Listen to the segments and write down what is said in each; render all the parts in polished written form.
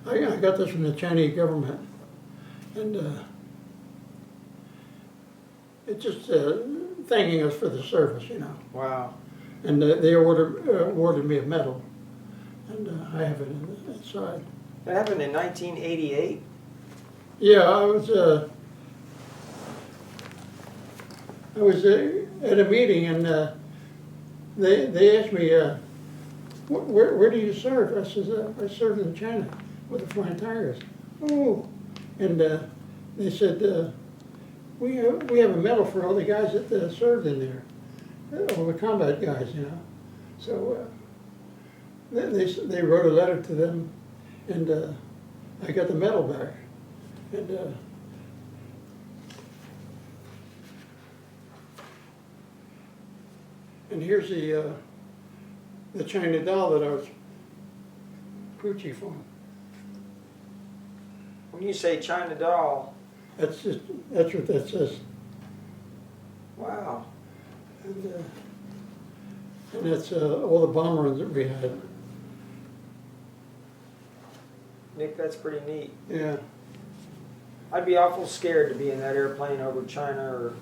I got this from the Chinese government, and it's just thanking us for the service, you know. Wow. And they awarded me a medal, and I have it inside. That happened in 1988? Yeah, I was at a meeting, and they asked me, where do you serve? I says, I served in China with the Flying Tigers. Oh, and they said, we have a medal for all the guys that served in there, all the combat guys, you know. So they wrote a letter to them, and I got the medal back. And here's the China doll that I was crew chief on. When you say China doll, That's what that says. wow. And that's all the bomb runs that we had. Nick, that's pretty neat. Yeah. I'd be awful scared to be in that airplane over China or...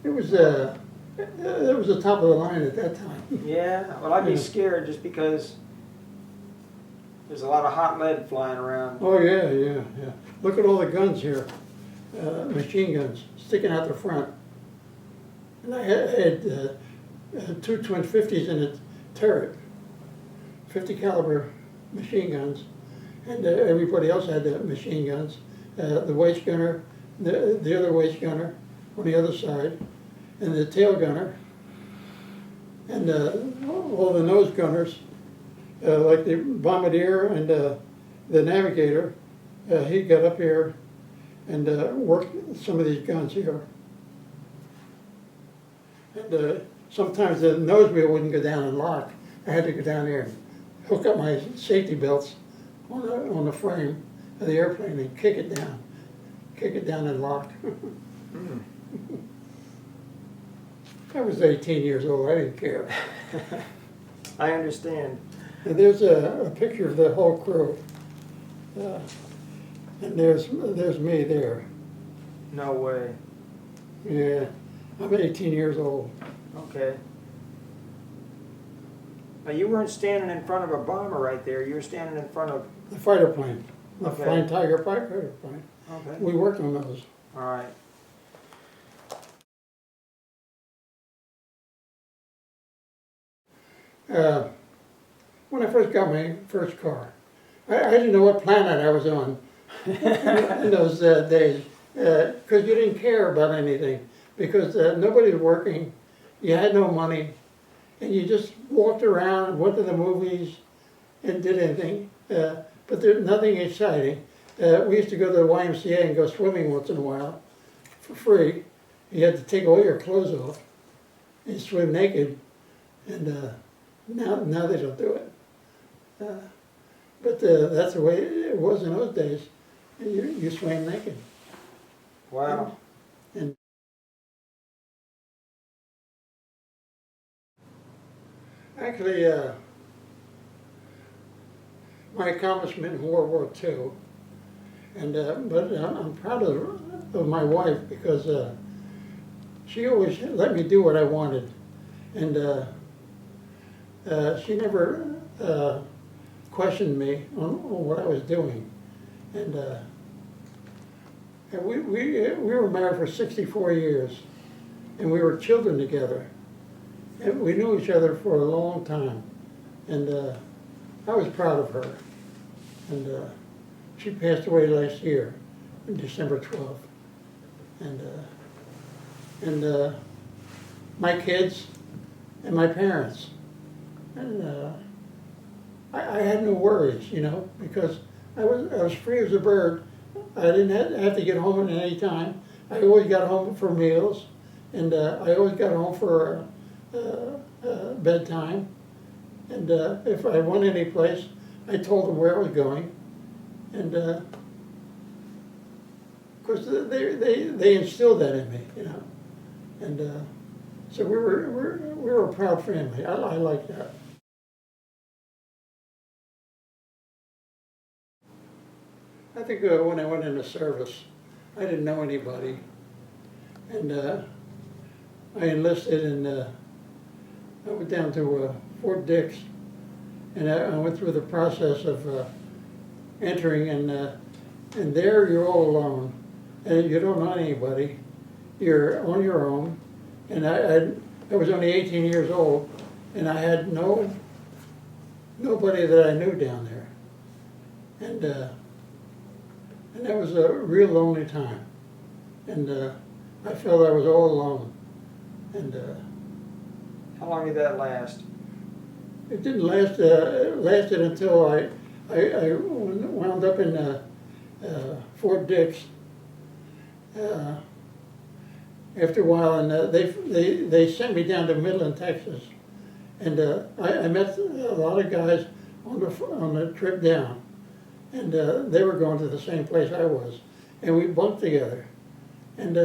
It was the top of the line at that time. Yeah, well, I'd be Yeah. scared just because there's a lot of hot lead flying around. Oh yeah. Look at all the guns here, machine guns sticking out the front. And I had two twin 50s in the turret, 50 caliber machine guns, and everybody else had the machine guns. The waist gunner, the other waist gunner on the other side, and the tail gunner, and all the nose gunners, like the bombardier and the navigator. He got up here and worked some of these guns here. And sometimes the nose wheel wouldn't go down and lock. I had to go down there and hook up my safety belts on the frame of the airplane and kick it down and lock. I was 18 years old. I didn't care. I understand. And there's a picture of the whole crew. And there's me there. No way. Yeah, I'm 18 years old. Okay. Now, you weren't standing in front of a bomber right there. You were standing in front of... The fighter plane, the Okay. Flying Tiger fighter plane. Okay. We worked on those. All right. When I first got my first car, I didn't know what planet I was on in those days, because you didn't care about anything, because nobody was working, you had no money, and you just walked around, went to the movies, and did anything, but there's nothing exciting. We used to go to the YMCA and go swimming once in a while for free. You had to take all your clothes off and swim naked, and now they don't do it. But that's the way it was in those days. You swam naked. Wow. And actually, my accomplishment in World War II, and but I'm proud of my wife, because she always let me do what I wanted, and she never questioned me on what I was doing, and we were married for 64 years, and we were children together, and we knew each other for a long time, and I was proud of her, and she passed away last year, on December 12th, and my kids and my parents, and I had no worries, you know, because I was free as a bird. I didn't have to get home at any time. I always got home for meals, and I always got home for bedtime. And if I went any place, I told them where I was going, and of course they instilled that in me, you know, and so we were a proud family. I like that. I think when I went into service, I didn't know anybody. And I enlisted and I went down to Fort Dix. And I went through the process of entering, and there you're all alone. And you don't know anybody. You're on your own. And I was only 18 years old, and I had nobody that I knew down there. And that was a real lonely time. And I felt I was all alone. And How long did that last? it didn't last. It lasted until I wound up in Fort Dix. After a while, and they sent me down to Midland, Texas, and I met a lot of guys on the trip down, and they were going to the same place I was, and we bunked together, and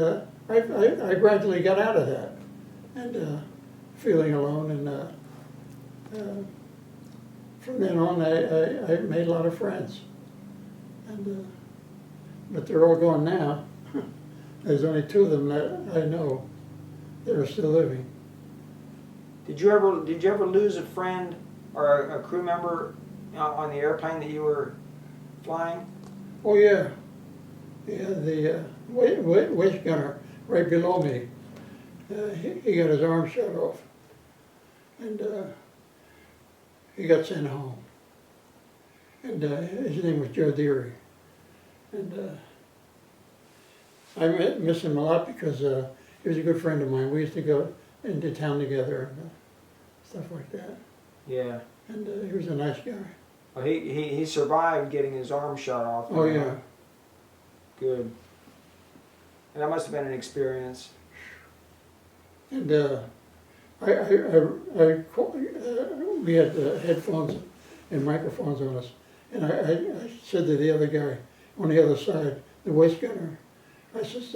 I gradually got out of that, and feeling alone, and from then on I made a lot of friends, and but they're all gone now. There's only 2 of them that I know that are still living. Did you ever lose a friend or a crew member on the airplane that you were flying? Oh yeah, the waist gunner right below me. He got his arm shot off, and he got sent home. And his name was Joe Deary, and I miss him a lot because he was a good friend of mine. We used to go into town together and stuff like that. Yeah. And he was a nice guy. Well, he survived getting his arm shot off. Oh yeah. Good. And that must have been an experience. And we had headphones and microphones on us, and I said to the other guy on the other side, the waist gunner, I says,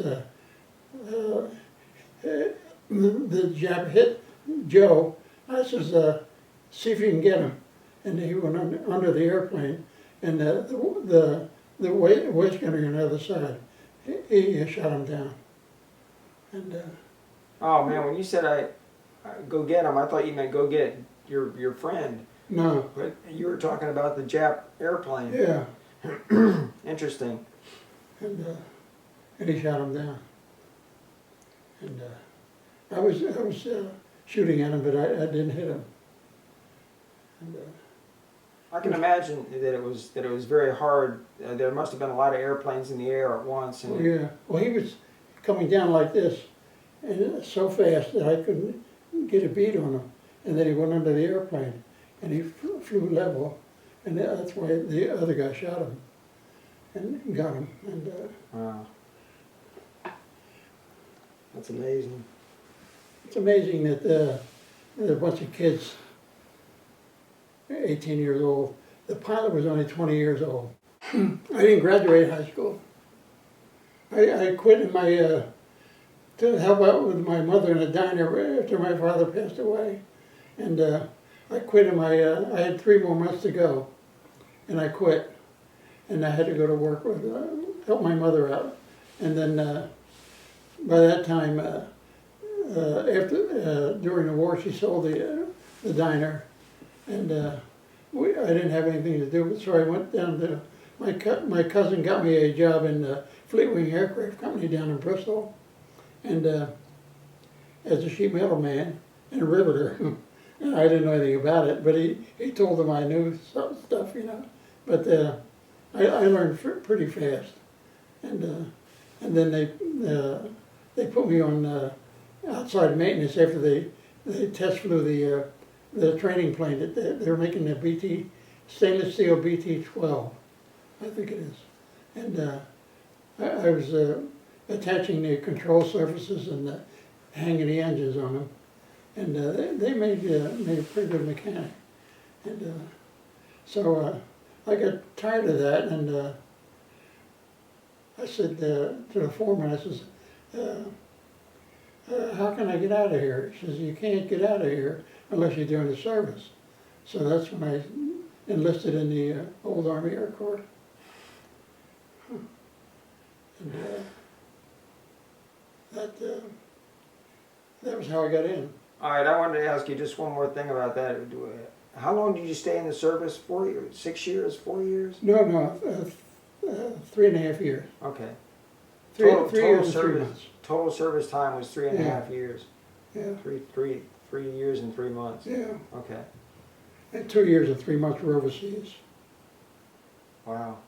the Jap hit Joe. I says, see if you can get him. And he went under the airplane, and the waist gunner on the other side, he shot him down. And oh man, when you said I go get him, I thought you meant go get your friend. no. But you were talking about the Jap airplane. Yeah. Interesting. And he shot him down. And I was shooting at him, but I didn't hit him. And, I can imagine that it was very hard. There must have been a lot of airplanes in the air at once. And oh yeah. Well, he was coming down like this, and so fast that I couldn't get a beat on him. And then he went under the airplane, and he flew level, and that's why the other guy shot him and got him. And wow. That's amazing. it's amazing that there are a bunch of kids, 18 years old. The pilot was only 20 years old. I didn't graduate high school. I quit in my to help out with my mother in a diner after my father passed away, and I quit in my. I had 3 more months to go, and I quit, and I had to go to work with help my mother out, and then by that time, after during the war, she sold the diner, and I didn't have anything to do with it, so I went down to my cousin got me a job in the Fleetwing Aircraft Company down in Bristol, and as a sheet metal man and a riveter. And I didn't know anything about it, but he told them I knew some stuff, you know. But I learned pretty fast, and then they put me on outside maintenance after they test flew the training plane that they're making the BT stainless steel BT-12, I think it is, and I was attaching the control surfaces and hanging the engines on them, and they made a pretty good mechanic, and so I got tired of that, and I said to the foreman, I says, how can I get out of here? He says, you can't get out of here unless you're doing the service. So that's when I enlisted in the old Army Air Corps. And that was how I got in. All right, I wanted to ask you just one more thing about that. How long did you stay in the service? 4 years, 6 years, 4 years? No, 3.5 years. Okay. Three Total years and 3 service. months. Total service time was 3.5 years. Yeah, 3 years and 3 months. yeah. Okay. And 2 years and 3 months were overseas. Wow.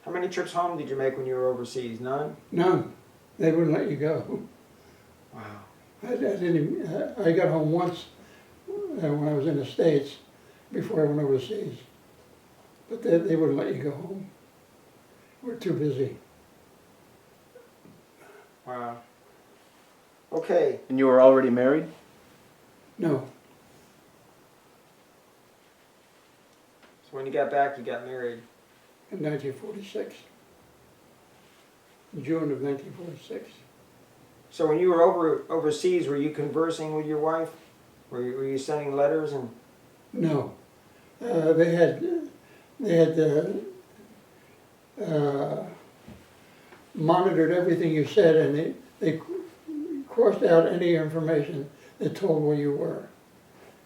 How many trips home did you make when you were overseas? None? None. They wouldn't let you go. Wow. I didn't even, I got home once when I was in the States before I went overseas. But they wouldn't let you go home. We're too busy. Wow. Okay. And you were already married? No, So when you got back, you got married. in 1946. June of 1946. So when you were overseas, were you conversing with your wife? Were you sending letters and? No. They had monitored everything you said, and they crossed out any information that told where you were.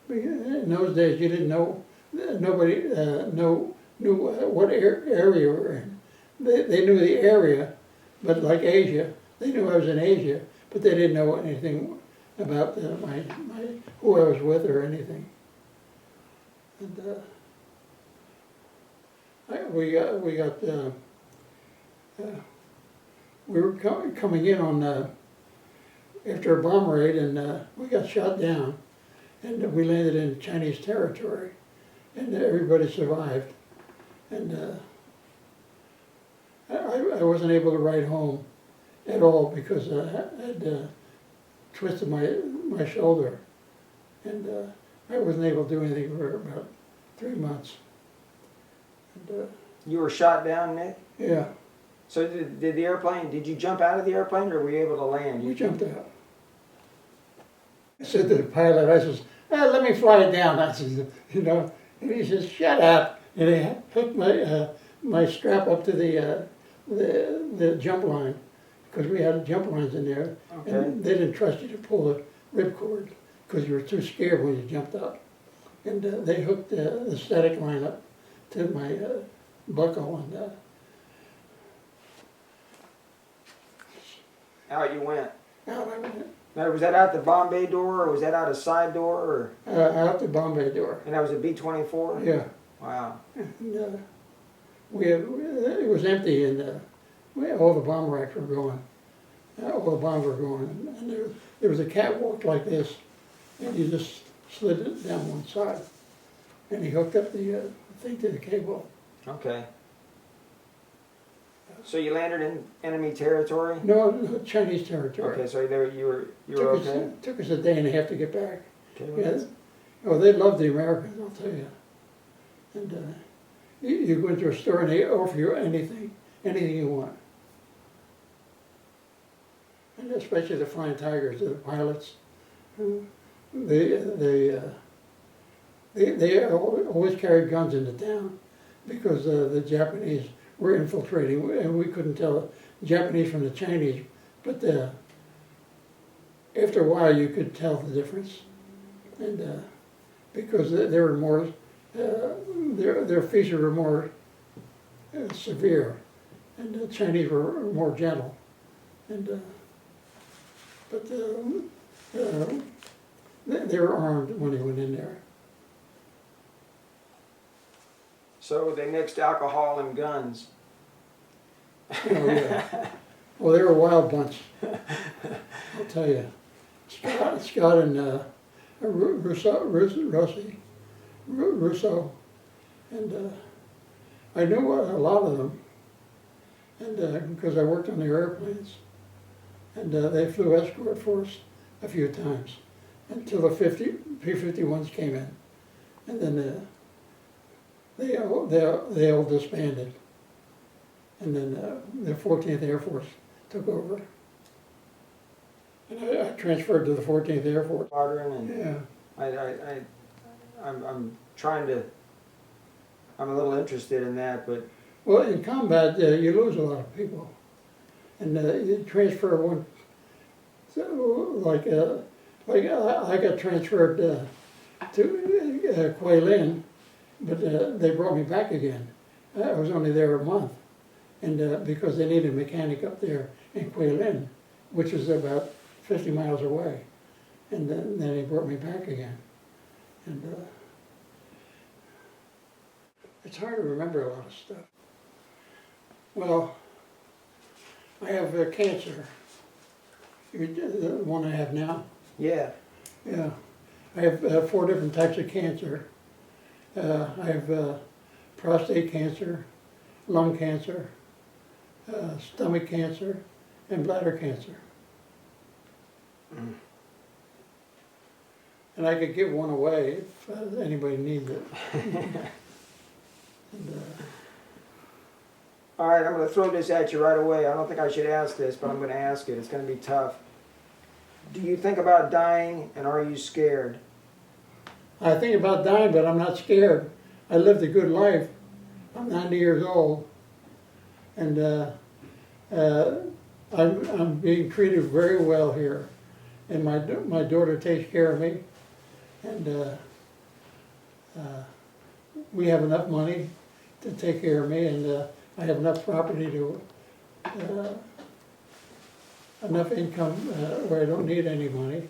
In those days, you didn't know, nobody knew what area you were in. They knew the area, but like Asia, they knew I was in Asia, but they didn't know anything about who I was with or anything. And we were coming in on after a bomb raid, and we got shot down, and we landed in Chinese territory, and everybody survived. And I wasn't able to ride home at all because I had twisted my shoulder, and I wasn't able to do anything for about 3 months. And, You were shot down, Nick? yeah, So did the airplane, did you jump out of the airplane or were you able to land? we jumped out. I said to the pilot, I says, let me fly it down. I says, you know, and he says, shut up. And he hooked my strap up to the jump line, because we had jump lines in there. Okay. And they didn't trust you to pull the ripcord because you were too scared when you jumped up. And they hooked the static line up to my buckle, and Out you went. out I went. Now, was that out the Bombay door or was that out a side door? Or? Out the Bombay door. And that was a B-24? Yeah. Wow. And, it was empty, and all the bomb racks were going. All the bombs were going. And there was a catwalk like this, and you just slid it down one side. And he hooked up the thing to the cable. Okay. So you landed in enemy territory? No, Chinese territory. Okay, so there you were okay? Took us a day and a half to get back. Okay, Yeah. Oh, they loved the Americans, I'll tell you. And you go into a store and they offer you anything you want. And especially the Flying Tigers, the pilots. They always carried guns into town because the Japanese were infiltrating, and we couldn't tell the Japanese from the Chinese. But after a while, you could tell the difference, and because they were more, their features were more severe, and the Chinese were more gentle, and but they were armed when they went in there. So they mixed alcohol and guns. Oh yeah. Well, they were a wild bunch. I'll tell you. Scott and Russo, and I knew a lot of them, and because I worked on their airplanes, and they flew escort for us a few times until the P-51s came in, and then they all disbanded, and then the 14th Air Force took over, and I transferred to the 14th Air Force. Squadron and Yeah. I'm trying to, I'm a little interested in that, but Well, in combat, you lose a lot of people, and you transfer one. So, like I got transferred to Quay Lin, but they brought me back again. I was only there a month, and because they needed a mechanic up there in Quay Lin, which is about 50 miles away, and then they brought me back again, and it's hard to remember a lot of stuff. Well, I have cancer. The one I have now. Yeah. Yeah. I have 4 different types of cancer. I have prostate cancer, lung cancer, stomach cancer, and bladder cancer. Mm. And I could give one away if anybody needs it. And, All right, I'm going to throw this at you right away. I don't think I should ask this, but I'm going to ask it. It's going to be tough. Do you think about dying, and are you scared? I think about dying, but I'm not scared. I lived a good life. I'm 90 years old, and I'm being treated very well here, and my daughter takes care of me, and we have enough money to take care of me, and I have enough property to enough income where I don't need any money.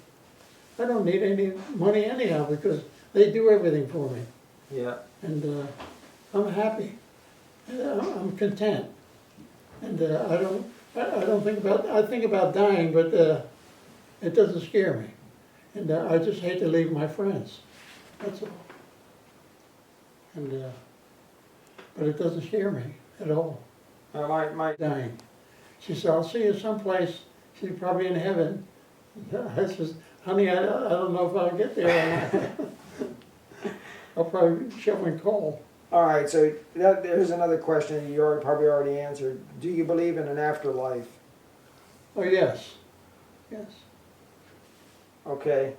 I don't need any money anyhow because they do everything for me, Yeah. and I'm happy. I'm content, and I don't think about. I think about dying, but it doesn't scare me, and I just hate to leave my friends. That's all. And but it doesn't scare me at all. My Dying. She said, "I'll see you someplace." She's probably in heaven. I says, "Honey, I don't know if I'll get there or not." I'll probably be shoveling coal. All right, so there's another question you probably already answered. Do you believe in an afterlife? Oh yes, yes. Okay,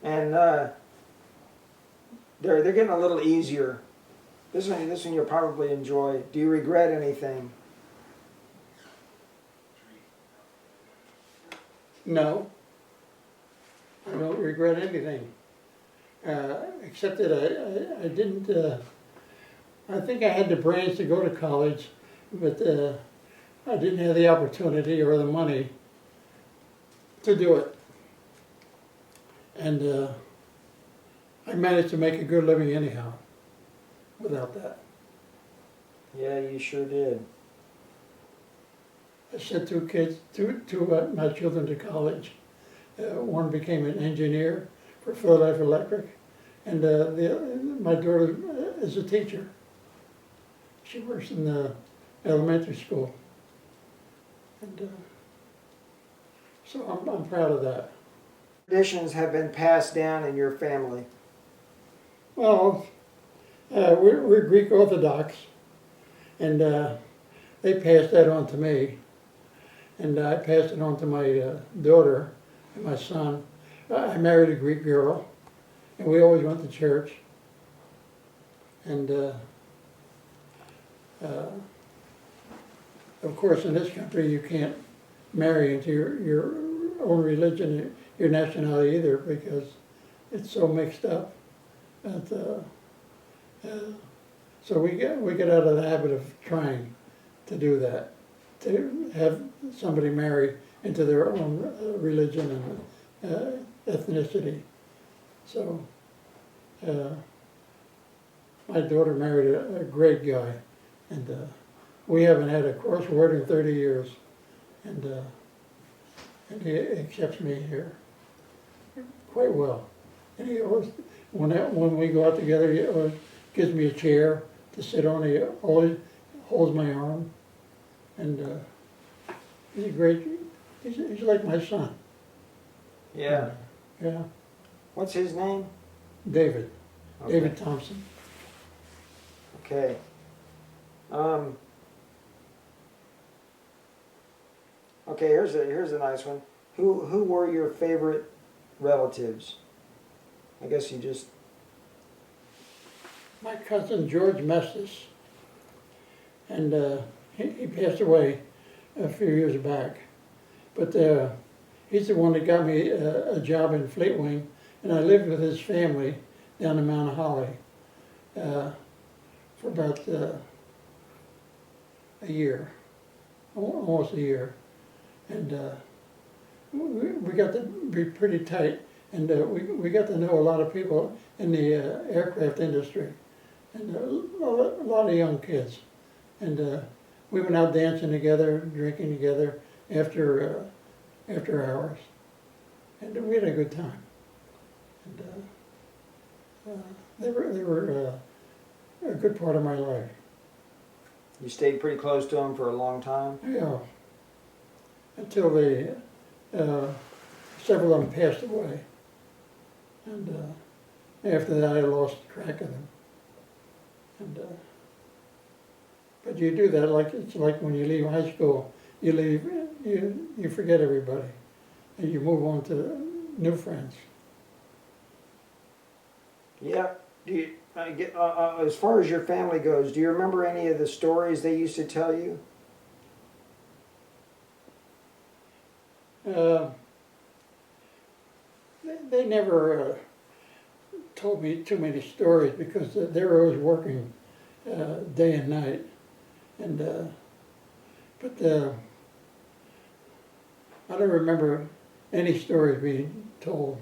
and they're getting a little easier. This one you'll probably enjoy. Do you regret anything? No, I don't regret anything, except that I didn't. I think I had the brains to go to college, but I didn't have the opportunity or the money to do it. And I managed to make a good living anyhow, without that. Yeah, you sure did. I sent 2 kids, two of my children to college. One became an engineer for Philadelphia Electric, and my daughter is a teacher. She works in the elementary school, and so I'm proud of that. Traditions have been passed down in your family. Well, we're Greek Orthodox, and they passed that on to me, and I passed it on to my daughter and my son. I married a Greek girl, and we always went to church, and of course in this country you can't marry into your own religion, your nationality either, because it's so mixed up. That, so we get out of the habit of trying to do that, to have somebody marry into their own religion and ethnicity. So my daughter married a great guy, and we haven't had a cross word in 30 years, and he accepts me here quite well. And he always, when we go out together, he always gives me a chair to sit on. He always holds my arm, and he's a great. He's like my son. Yeah. Yeah. What's his name? David. Okay. David Thompson. Okay. Okay, here's a nice one. Who were your favorite relatives? I guess you just... My cousin George Mestis, and he passed away a few years back. But he's the one that got me a job in Fleet Wing, and I lived with his family down in Mount Holly for about a year, almost a year, and we got to be pretty tight, and we got to know a lot of people in the aircraft industry, and a lot of young kids, and we went out dancing together, drinking together after hours, and we had a good time, and they were a good part of my life. You stayed pretty close to them for a long time? Yeah, until they, several of them passed away. And after that I lost track of them. And, but you do that, like it's like when you leave high school, you leave, you forget everybody, and you move on to new friends. Yeah. Do you, as far as your family goes, do you remember any of the stories they used to tell you? They never told me too many stories because they were always working day and night, and but I don't remember any stories being told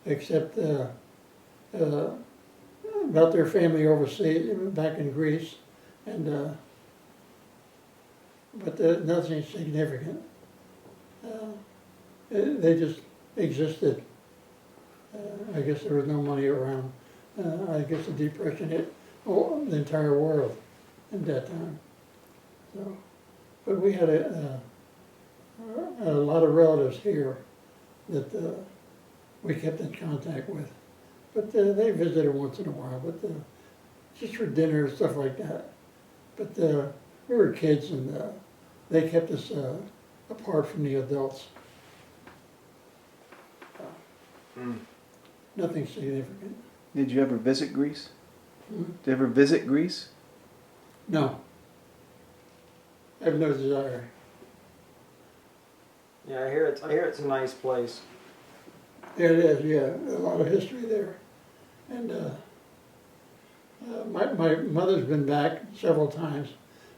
except about their family overseas, back in Greece, and but nothing significant. They just existed. I guess there was no money around. I guess the Depression hit the entire world at that time. So, but we had a lot of relatives here that we kept in contact with. But they visited once in a while, but just for dinner and stuff like that. But we were kids, and they kept us apart from the adults. Nothing significant. Did you ever visit Greece? Hmm? Did you ever visit Greece? No. I have no desire. Yeah, I hear it's a nice place. There it is, yeah. A lot of history there. And my mother's been back several times.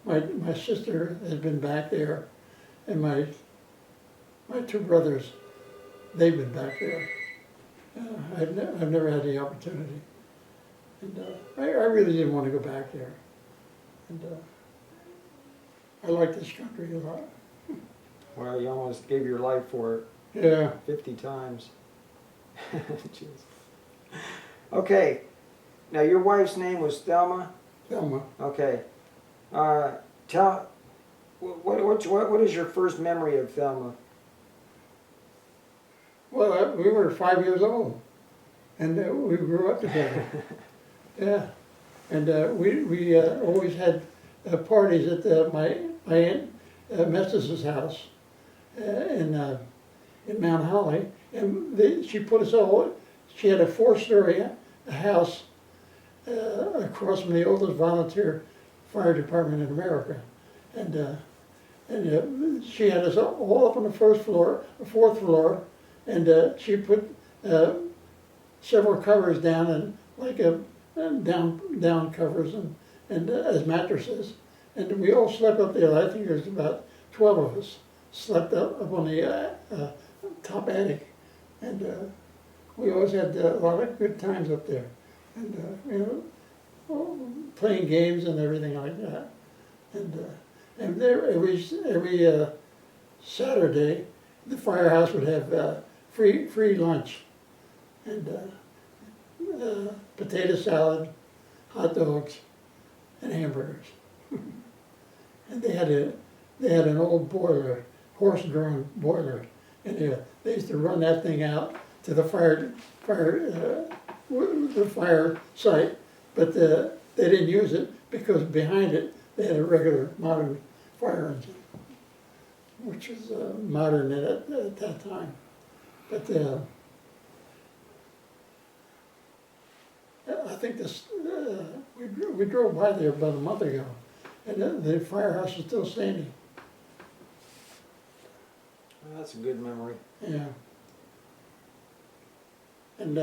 My sister has been back there, and my two brothers, they've been back there. I've never had the opportunity, and I really didn't want to go back there. And I like this country a lot. Well, you almost gave your life for it Yeah. 50 times. Jeez. Okay. Now your wife's name was Thelma. Thelma. Okay. Tell what is your first memory of Thelma? Well, we were 5 years old, and we grew up together. Yeah, and we always had parties at my aunt Mestis's house in Mount Holly, and she put us all. She had a 4-story house across from the oldest volunteer fire department in America, and she had us all up on the fourth floor. And she put several covers down, and like down covers and as mattresses, and we all slept up there. I think there was about 12 of us slept up on the top attic, and we always had a lot of good times up there, and playing games and everything like that, and there every Saturday the firehouse would have free lunch, and potato salad, hot dogs, and hamburgers. And they had an old boiler, horse-drawn boiler, and they used to run that thing out to the fire site, but they didn't use it because behind it they had a regular modern fire engine, which was modern at that time. But I think this we drove by there about a month ago, and the firehouse is still standing. Well, that's a good memory. Yeah. And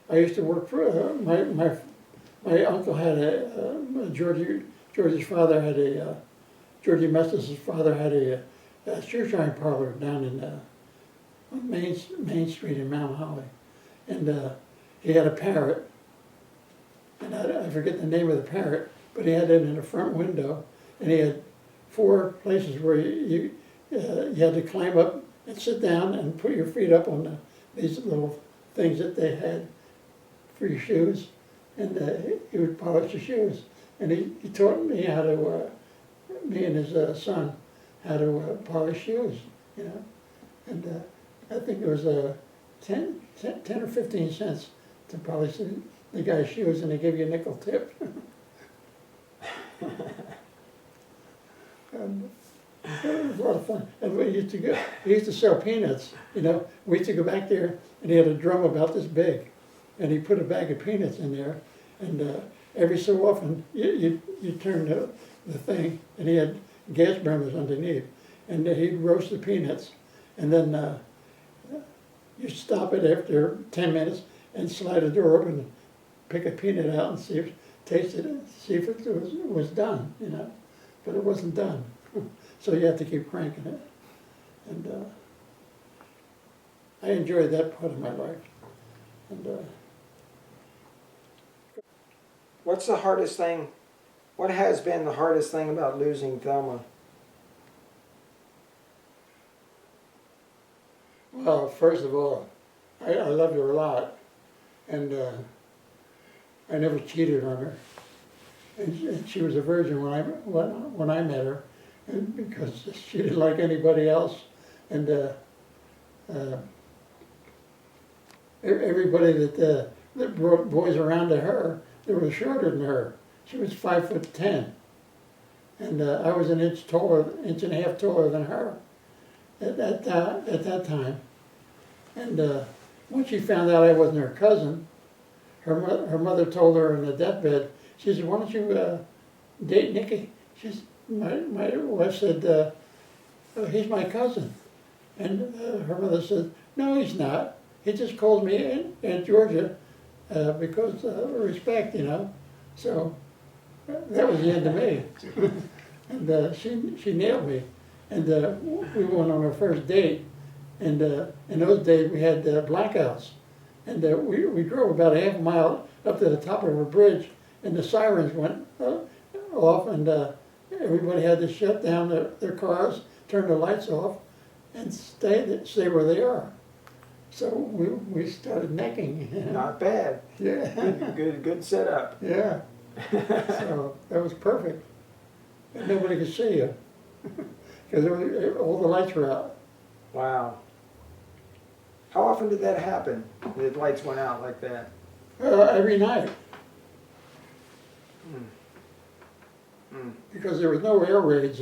I used to work for my uncle had Georgie's father had Georgie Mestis' father had a shoeshine parlor down in on Main Street in Mount Holly, and he had a parrot, and I forget the name of the parrot, but he had it in the front window, and he had 4 places where you had to climb up and sit down and put your feet up on these little things that they had for your shoes, and he would polish the shoes. And he taught me how to, me and his son, how to polish shoes, you know. And I think it was 10 or 15 cents to polish the guy's shoes, and they gave you a nickel tip. And it was a lot of fun. And we used to sell peanuts, you know. We used to go back there, and he had a drum about this big, and he put a bag of peanuts in there, and every so often you turn the thing, and he had gas burners underneath, and he'd roast the peanuts, and then you stop it after 10 minutes and slide the door open, and pick a peanut out and see if taste it, and see if it was done, you know. But it wasn't done. So you have to keep cranking it. And I enjoyed that part of my life. And What's the hardest thing, what has been the hardest thing about losing Thelma? well, first of all, I loved her a lot, and I never cheated on her. And she was a virgin when I met her, and because she didn't like anybody else, and everybody that brought boys around to her, they were shorter than her. She was 5'10", and I was an inch and a half taller than her at that time. And when she found out I wasn't her cousin, her mother told her in the deathbed, she said, "Why don't you date Nicky?" My wife said, "He's my cousin." And her mother said, "No, he's not. He just calls me Aunt Georgia because of respect, you know." So that was the end of me. And she nailed me. And we went on our first date. And in those days we had blackouts. And we drove about a half mile up to the top of a bridge, and the sirens went off, and everybody had to shut down their cars, turn the lights off, and stay where they are. So we started necking. You know? Not bad. Yeah. Good setup. Yeah. So that was perfect. And nobody could see you because all the lights were out. Wow. How often did that happen? The lights went out like that? Every night. Because there was no air raids,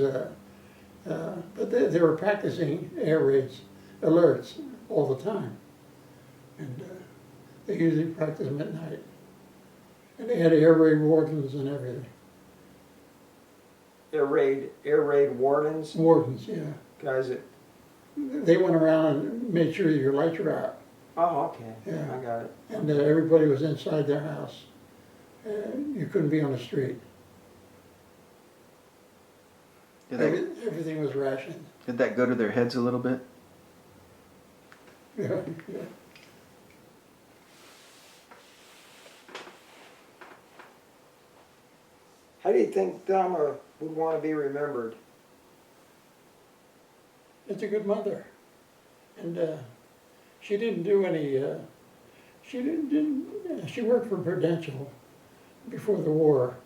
but they were practicing air raids alerts all the time. And they usually practiced them at night. And they had air raid wardens and everything. Air raid wardens? Wardens, yeah. Guys that... They went around and made sure your lights were out. Oh, okay. Yeah. I got it. And everybody was inside their house. You couldn't be on the street. Everything was rationed. Did that go to their heads a little bit? Yeah, yeah. How do you think Thelma would want to be remembered? It's a good mother, and she didn't do any. She worked for Prudential before the war,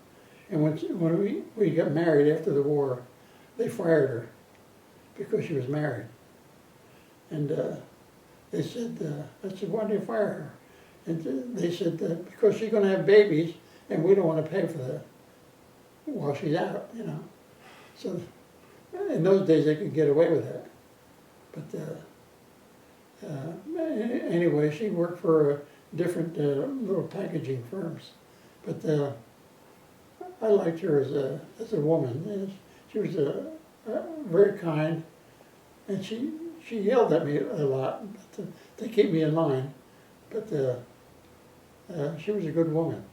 and when we got married after the war, they fired her because she was married, and they said, "I said, why do you fire her?" And they said, "Because she's going to have babies, and we don't want to pay for that while she's out, you know." So in those days, they could get away with that. But anyway, she worked for different little packaging firms. But I liked her as a woman. And she was very kind, and she yelled at me a lot to keep me in line. But she was a good woman,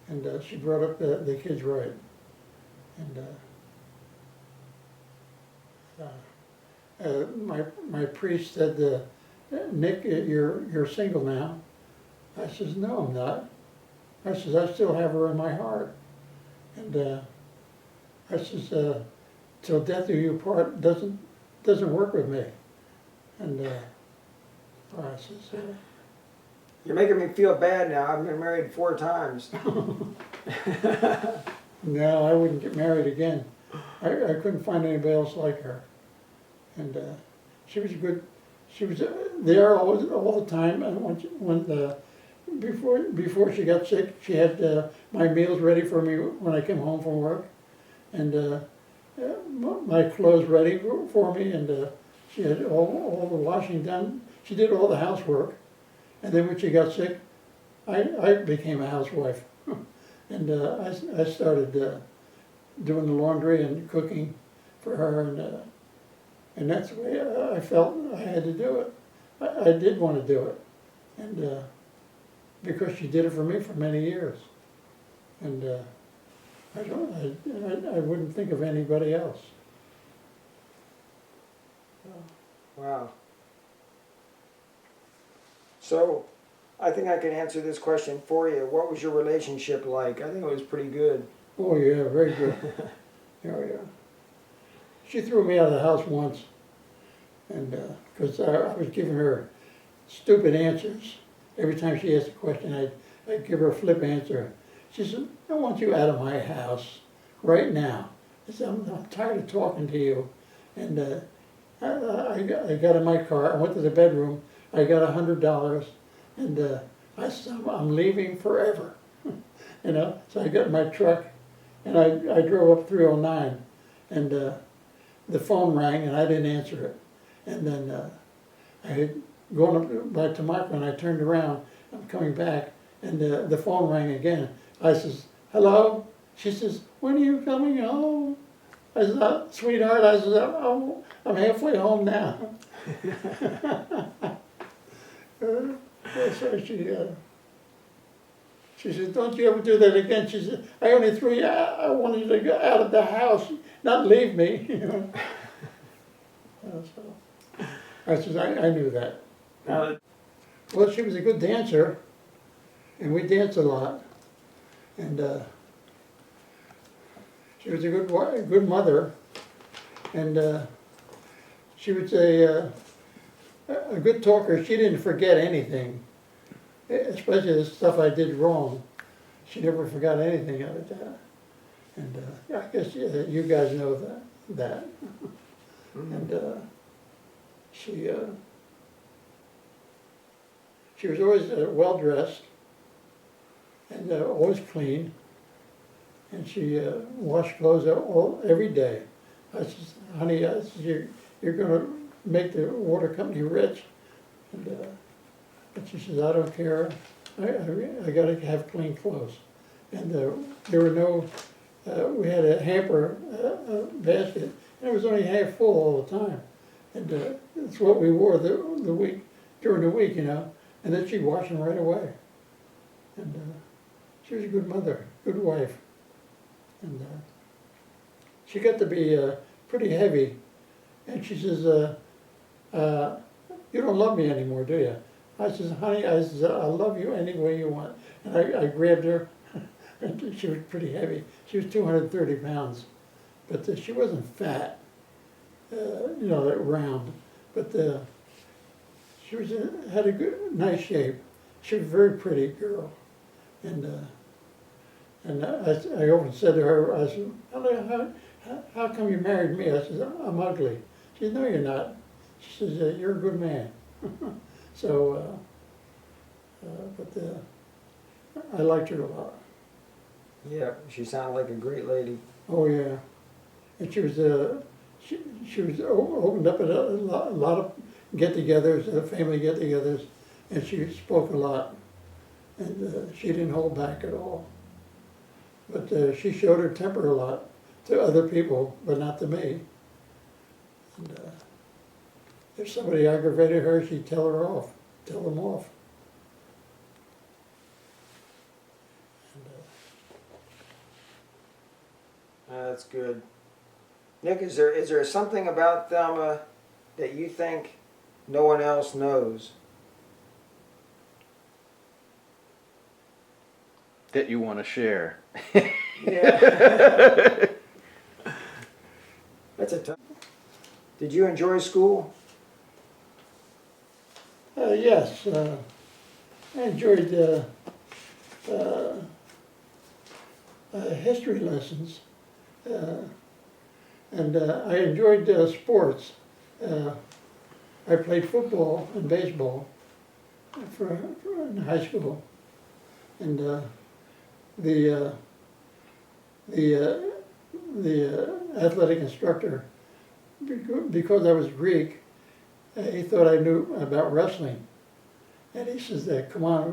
and she brought up the kids right. And my priest said, "Nick, you're single now." I says, "No, I'm not." I says, "I still have her in my heart." And I says, "Till death do you part" doesn't work with me. And I says, You're making me feel bad now. I've been married 4 times. "No, I wouldn't get married again. I couldn't find anybody else like her." And she was good. She was there all the time. And before she got sick, she had my meals ready for me when I came home from work, and my clothes ready for me, and she had all the washing done. She did all the housework, and then when she got sick, I became a housewife, and I started doing the laundry and cooking for her, and that's the way I felt I had to do it. I did want to do it, and because she did it for me for many years, and I wouldn't think of anybody else. Wow. So, I think I can answer this question for you. What was your relationship like? I think it was pretty good. Oh yeah, very good. Oh yeah. She threw me out of the house once, and because I was giving her stupid answers. Every time she asked a question, I'd give her a flip answer. She said, "I want you out of my house right now." I said, I'm tired of talking to you." And I got in my car. I went to the bedroom. I got $100, and I said, I'm leaving forever." You know. So I got in my truck, and I drove up 309, and the phone rang, and I didn't answer it. And then I had gone up by Tamaka, and I turned around. I'm coming back, and the phone rang again. I says, "Hello?" She says, "When are you coming home?" I said, "Sweetheart," I said, I'm halfway home now." So she said, "Don't you ever do that again." She said, "I only threw you out. I wanted you to go out of the house, not leave me." You know. So I said, I knew that. Well, she was a good dancer, and we danced a lot, and she was a good mother, and she was a good talker. She didn't forget anything, especially the stuff I did wrong. She never forgot anything of it. And I guess you guys know that. And she was always well dressed and always clean, and she washed clothes every day. I said, "Honey," I said, you're going to make the water company rich." And she says, "I don't care. I got to have clean clothes." And there were no. We had a hamper basket, and it was only half full all the time, and that's what we wore the week during the week, you know. And then she'd wash them right away. And she was a good mother, good wife. And she got to be pretty heavy. And she says, "You don't love me anymore, do you?" I says, "Honey," I says, "I'll love you any way you want." And I grabbed her, and she was pretty heavy. She was 230 pounds. But she wasn't fat, you know, that round. But she had a good, nice shape. She was a very pretty girl, and I often said to her, I said, how come you married me?" I said, "I'm ugly." She said, "No, you're not." She says, "You're a good man." So, but I liked her a lot. Yeah, she sounded like a great lady. Oh yeah, and she was opened up at a lot of get-togethers, family get-togethers, and she spoke a lot, and she didn't hold back at all. But she showed her temper a lot to other people, but not to me. And if somebody aggravated her, she'd tell them off. And, That's good. Nick, is there something about Thelma that you think no one else knows? That you want to share. Yeah. That's a tough. Did you enjoy school? yes, I enjoyed history lessons, and I enjoyed sports. I played football and baseball in high school, and the athletic instructor, because I was Greek, he thought I knew about wrestling. And he says, come on,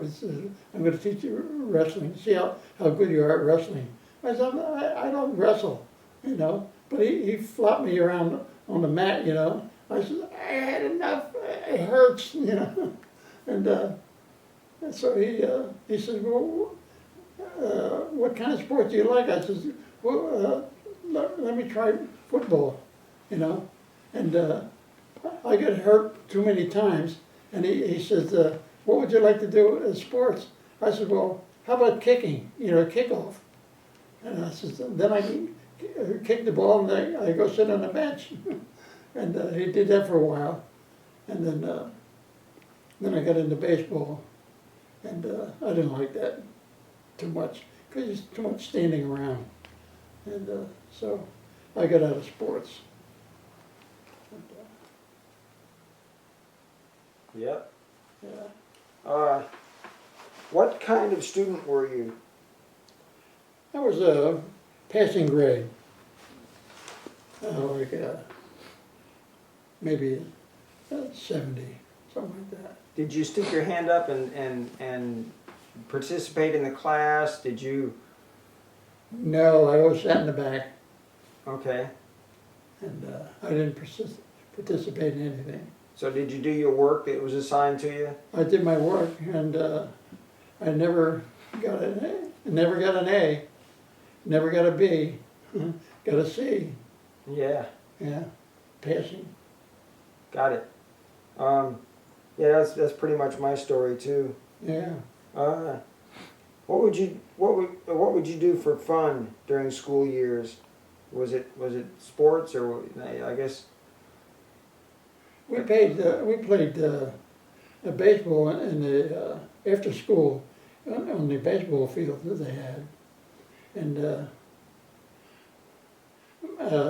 I'm going to teach you wrestling. See how good you are at wrestling. I said, I don't wrestle, you know. But he flopped me around on the mat, you know. I said, I had enough. It hurts, you know. And so he says, well, what kind of sport do you like? I says, well, let me try football, you know. And I got hurt too many times. And he says, what would you like to do in sports? I said, well, how about kicking, you know, kickoff? And I said, then I kick the ball and I go sit on the bench. And he did that for a while. And then I got into baseball. And I didn't like that too much, because it's too much standing around. And so I got out of sports. And, Yep. yeah. What kind of student were you? I was a passing grade. Maybe 70, something like that. Did you stick your hand up and participate in the class? Did you? No, I always sat in the back, Okay. and I didn't participate in anything. So did you do your work that was assigned to you? I did my work, and I never got an A, never got an A, never got a B, got a C. Yeah. Yeah, passing. Got it. Yeah, that's pretty much my story too. Yeah. What would you do for fun during school years? Was it sports, or I guess? We played baseball in the after school on the baseball field that they had, and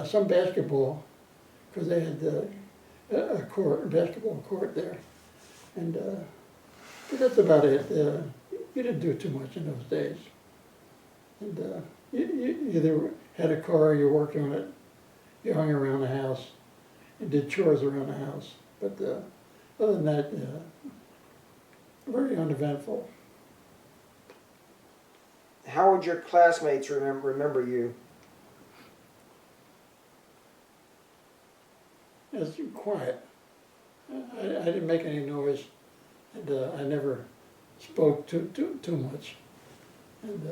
some basketball, because they had a basketball court there, and but that's about it. You didn't do too much in those days, and you either had a car, or you worked on it, you hung around the house, and did chores around the house. But other than that, very uneventful. How would your classmates remember you? It was quiet. I didn't make any noise, and I never spoke too much, and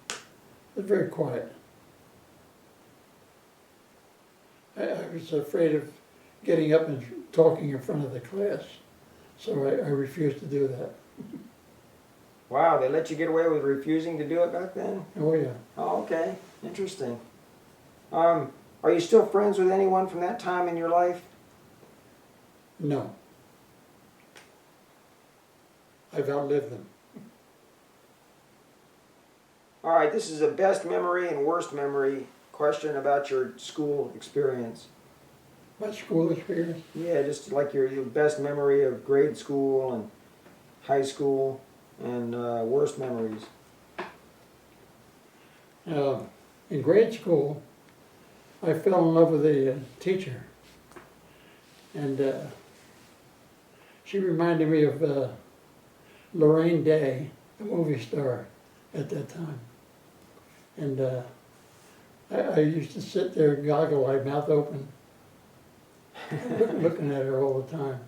it was very quiet. I was afraid of getting up and talking in front of the class, so I refused to do that. Wow, they let you get away with refusing to do it back then? Oh yeah. Oh, okay. Interesting. Are you still friends with anyone from that time in your life? No. I've outlived them. All right, this is a best memory and worst memory question about your school experience. My school experience? Yeah, just like your best memory of grade school and high school, and worst memories. In grade school, I fell in love with a teacher, and she reminded me of Lorraine Day, the movie star at that time. And I used to sit there goggle-eyed, mouth open, looking at her all the time.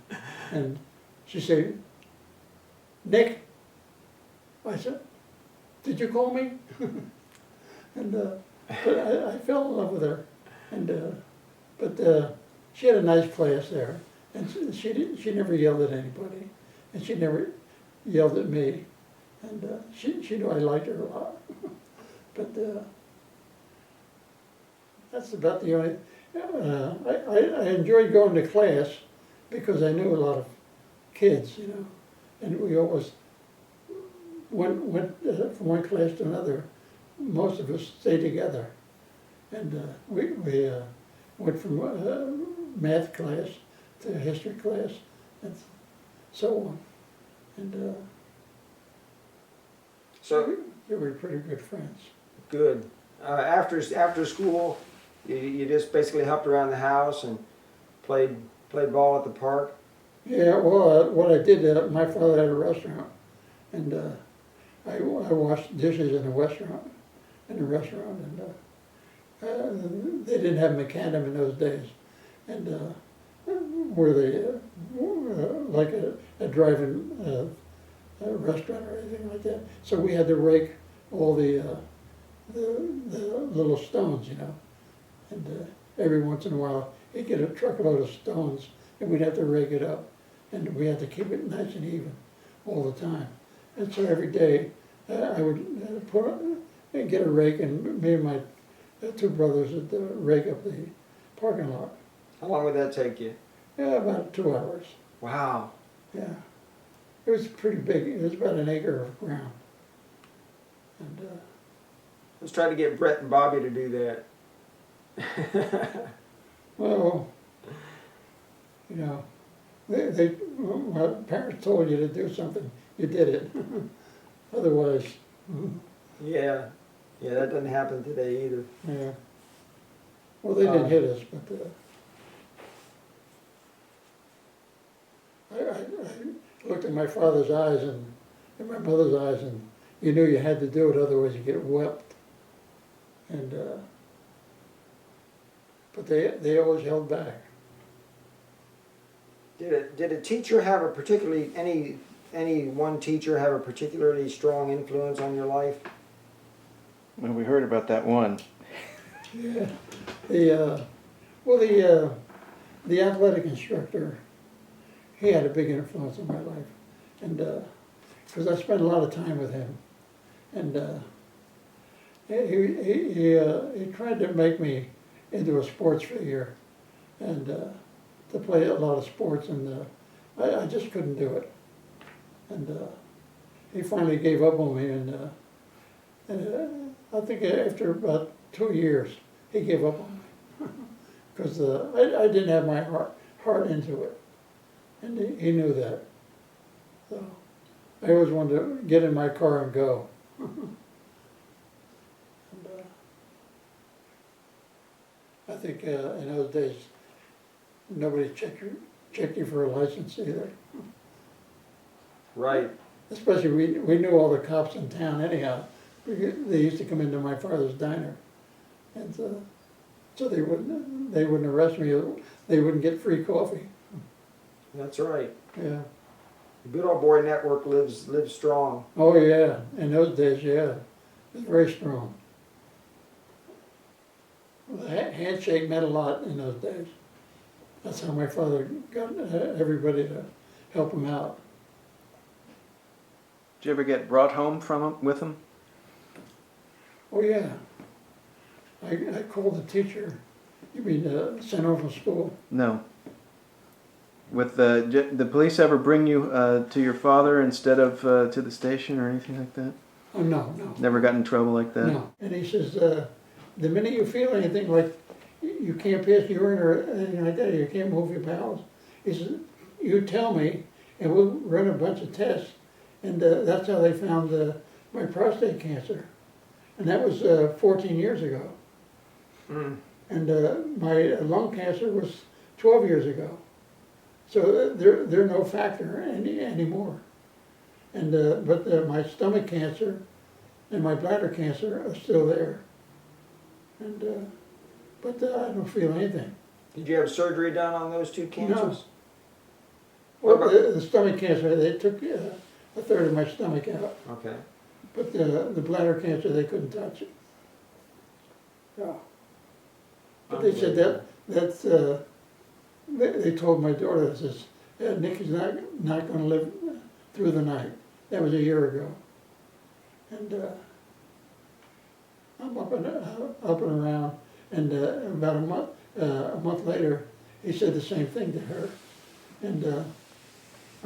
And she'd say, "Nick," I said, "Did you call me?" And but I fell in love with her. And but she had a nice class there, and she never yelled at anybody, and she never yelled at me, and she knew I liked her a lot. But that's about the only. I enjoyed going to class because I knew a lot of kids, you know, and we always went from one class to another. Most of us stayed together, and we went from math class to history class, and so on. And So we were pretty good friends. good. After school, you just basically helped around the house and played ball at the park. Yeah, well, what I did, my father had a restaurant, and I washed dishes in a restaurant, and they didn't have macadam in those days, and where they like a drive-in restaurant or anything like that. So we had to rake all the little stones, you know, and every once in a while he'd get a truckload of stones, and we'd have to rake it up, and we had to keep it nice and even all the time. And so every day I would get a rake, and me and my two brothers would rake up the parking lot. How long would that take you? Yeah, about 2 hours. Wow. Yeah, it was pretty big. It was about an acre of ground, and Let's try to get Brett and Bobby to do that. well, you know, my parents told you to do something, you did it. Otherwise, Yeah, that doesn't happen today either. yeah. Well, they didn't hit us, but I looked at my father's eyes and my mother's eyes, and you knew you had to do it, otherwise you get whipped. And but they always held back. Did a teacher have a particularly any one teacher have a particularly strong influence on your life? Well, we heard about that one. Yeah. The athletic instructor, he had a big influence on my life, and because I spent a lot of time with him, and he tried to make me into a sports figure, and to play a lot of sports, and I just couldn't do it, and he finally gave up on me, and I think after about 2 years he gave up on me because I didn't have my heart into it, and he knew that. So I always wanted to get in my car and go. And, I think in those days nobody checked you for a license either. Right. Especially we knew all the cops in town anyhow. They used to come into my father's diner, and so they wouldn't arrest me. They wouldn't get free coffee. That's right. Yeah. The good old boy network lives strong. Oh yeah. In those days, yeah, it was very strong. The handshake meant a lot in those days. That's how my father got everybody to help him out. Did you ever get brought home with him? Oh yeah. I called the teacher. You mean sent home from school? No. With the police ever bring you to your father instead of to the station or anything like that? Oh no. Never got in trouble like that? No. And he says, the minute you feel anything like you can't pass urine or anything like that, you can't move your bowels, he says, you tell me and we'll run a bunch of tests. And that's how they found my prostate cancer. And that was 14 years ago. Mm. And my lung cancer was 12 years ago. So they're no factor anymore. And but my stomach cancer and my bladder cancer is still there. And, but I don't feel anything. Did you have surgery done on those two cancers? Well, the stomach cancer, they took a third of my stomach out, Okay. but the bladder cancer, they couldn't touch it. Yeah. But they said that's, they told my daughter, they says, Nick is not gonna live through the night. That was a year ago. And I'm up and around, and about a month later, he said the same thing to her. And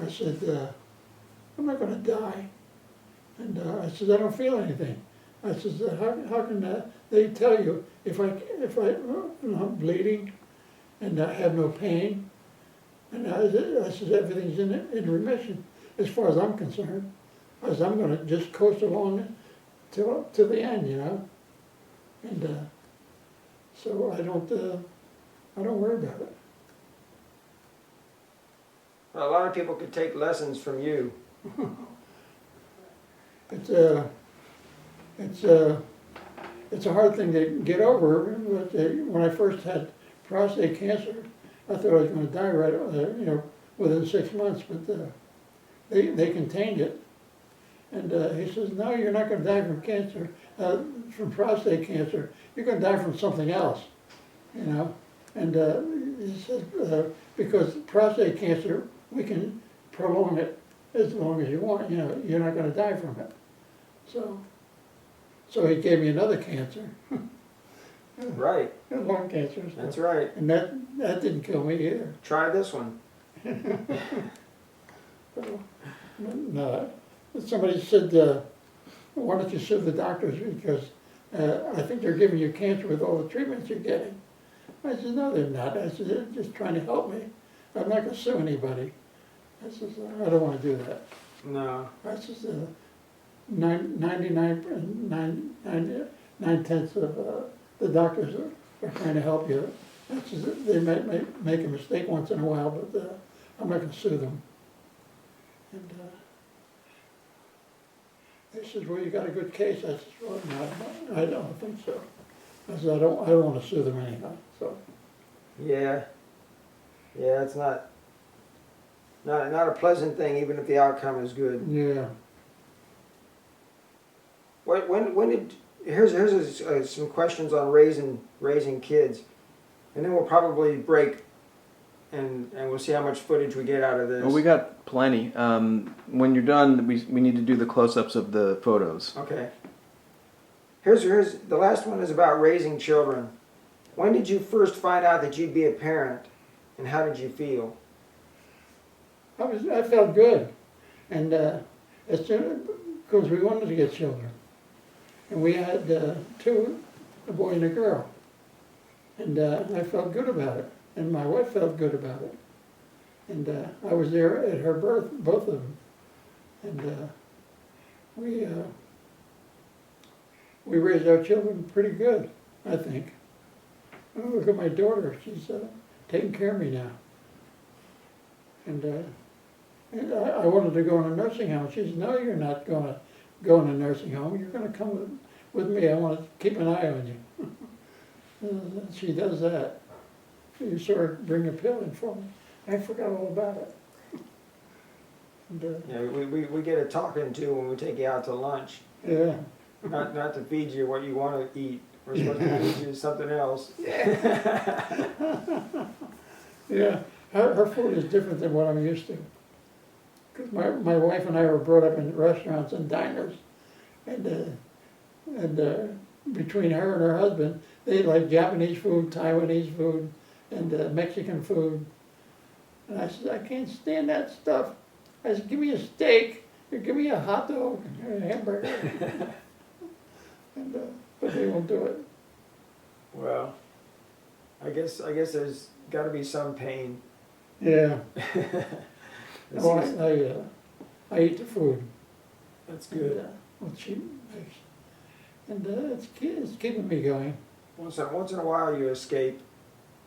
I said, I'm not gonna die. And I said, I don't feel anything. I said, how can they tell you if I'm bleeding and I have no pain? And I said, everything's in remission as far as I'm concerned. I said, I'm gonna just coast along till the end, you know. And so I don't worry about it. A lot of people could take lessons from you. It's a hard thing to get over. But when I first had prostate cancer, I thought I was going to die right, within 6 months. But they contained it, and he says, "No, you're not going to die from cancer, from prostate cancer. You're going to die from something else, you know." And he says, because prostate cancer, we can prolong it as long as you want. You know, you're not going to die from it. So he gave me another cancer. Right. Lung cancer. So. That's right. And that didn't kill me either. Try this one. So, no, somebody said, why don't you sue the doctors because I think they're giving you cancer with all the treatments you're getting. I said, no, they're not. I said, they're just trying to help me. I'm not going to sue anybody. I said, I don't want to do that. No. I said, 9/10 of the doctors are trying to help you. I said, they might make a mistake once in a while, but I'm not going to sue them. And they said, well, you got a good case. I said, well, no, I don't think so. I said, I don't want to sue them anyhow. So. Yeah. Yeah, it's not a pleasant thing, even if the outcome is good. Yeah. When did here's some questions on raising kids, and then we'll probably break, and we'll see how much footage we get out of this. Well, we got plenty. When you're done, we need to do the close-ups of the photos. Okay. Here's the last one is about raising children. When did you first find out that you'd be a parent, and how did you feel? I felt good, and as soon because we wanted to get children, and we had two, a boy and a girl, and I felt good about it, and my wife felt good about it, and I was there at her birth, both of them, and we raised our children pretty good, I think. Oh, look at my daughter; she's taking care of me now, and I wanted to go in a nursing home. She said, no, you're not going to go in a nursing home. You're going to come with me. I want to keep an eye on you. She does that. You saw her bring a pill in for me. I forgot all about it. And, Yeah, we get a talking to when we take you out to lunch. yeah. Not to feed you what you want to eat. We're supposed to feed you something else. Yeah. Her food is different than what I'm used to. Because my wife and I were brought up in restaurants and diners, and between her and her husband, they like Japanese food, Taiwanese food, and Mexican food. And I said, I can't stand that stuff. I said, give me a steak, or give me a hot dog, or a hamburger. But they won't do it. Well, I guess there's got to be some pain. Yeah. No, I eat the food. That's good. And, what she makes. And it's keeping me going. Once in a while you escape.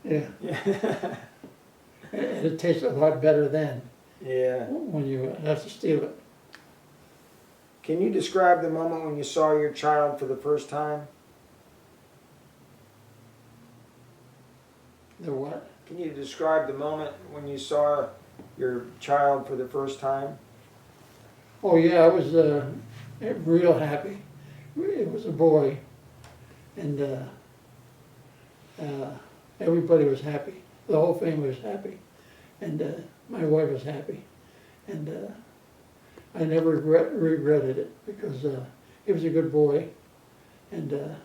Yeah. Yeah. And it tastes a lot better then Yeah. when you have to steal it. Can you describe the moment when you saw your child for the first time? The what? Can you describe the moment when you saw your child for the first time? Oh yeah, I was real happy. It was a boy, and everybody was happy. The whole family was happy, and my wife was happy, and I never regretted it because he was a good boy, and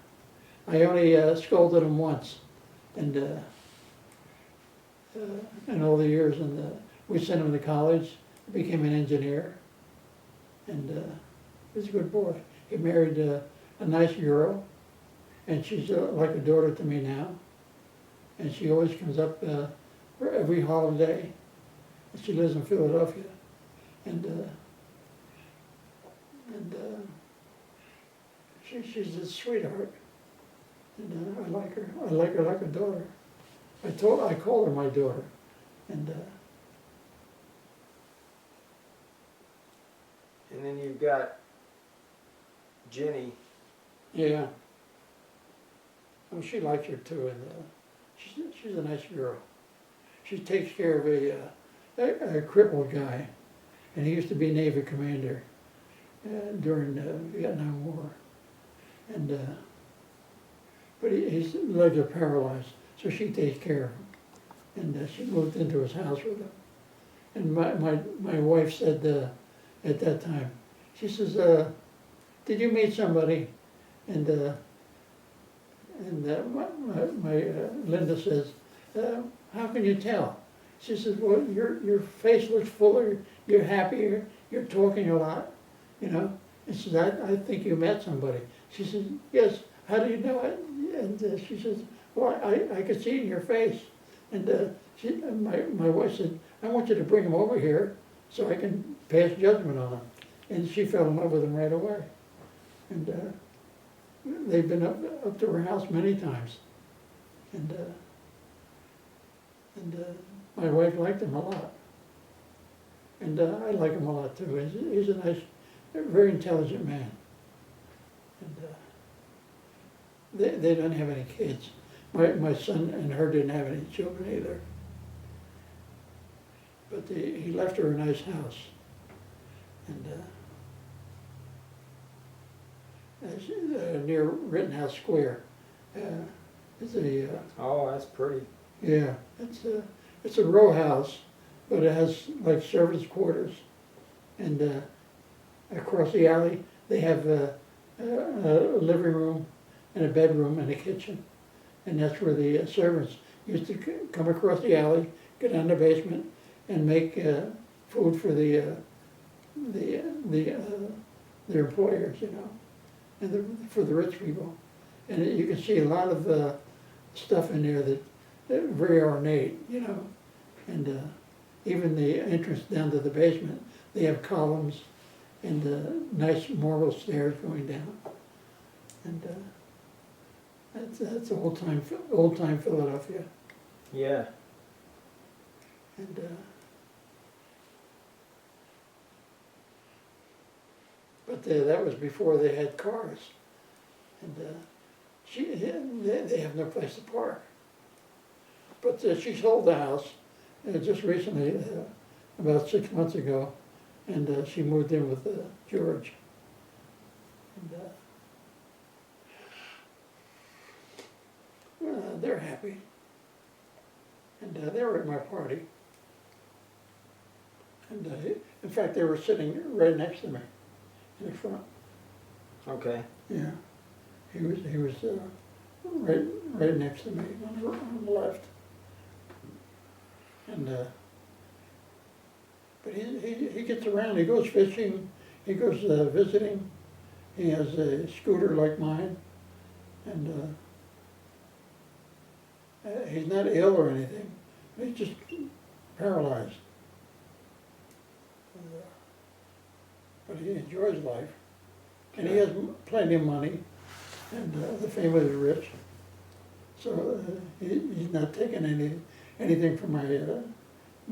I only scolded him once, and in all the years, and we sent him to college, he became an engineer, and he was a good boy. He married a nice girl, and she's like a daughter to me now, and she always comes up for every holiday. She lives in Philadelphia, and she's a sweetheart, and I like her. I like her like a daughter. I call her my daughter, and then you've got Jenny. yeah. Oh, she likes her too, and she's a nice girl. She takes care of a crippled guy, and he used to be Navy commander during the Vietnam War, and but his legs are paralyzed, so she takes care of him, and she moved into his house with him. And my wife said at that time, she says, "Did you meet somebody?" And Linda says, "How can you tell?" She says, "Well, your face looks fuller. You're happier. You're talking a lot, you know." And she says, "I think you met somebody." She says, "Yes. How do you know it?" And she says, "Well, I could see it in your face." And my wife said, "I want you to bring him over here so I can pass judgment on him." And she fell in love with him right away. And they've been up to her house many times. And my wife liked him a lot. And I like him a lot too. He's a nice, very intelligent man. And they don't have any kids. My son and her didn't have any children either. But he left her a nice house. And near Rittenhouse Square. It's a Oh, that's pretty. yeah. It's a row house, but it has like servants' quarters, and across the alley they have a living room and a bedroom and a kitchen, and that's where the servants used to come across the alley, get down the basement, and make food for their employers, you know, and for the rich people. And you can see a lot of stuff in there that very ornate, you know, and even the entrance down to the basement, they have columns and nice marble stairs going down, and that's old time Philadelphia, Yeah. and but that was before they had cars, and they have no place to park. But she sold the house just recently, about 6 months ago, and she moved in with George. And they're happy, and they were at my party. And in fact, they were sitting right next to me in the front. Okay. Yeah, he was right next to me on the left. And but he gets around. He goes fishing. He goes visiting. He has a scooter like mine, and he's not ill or anything. He's just paralyzed. But he enjoys life, and he has plenty of money, and the family is rich. So he's not taking anything from my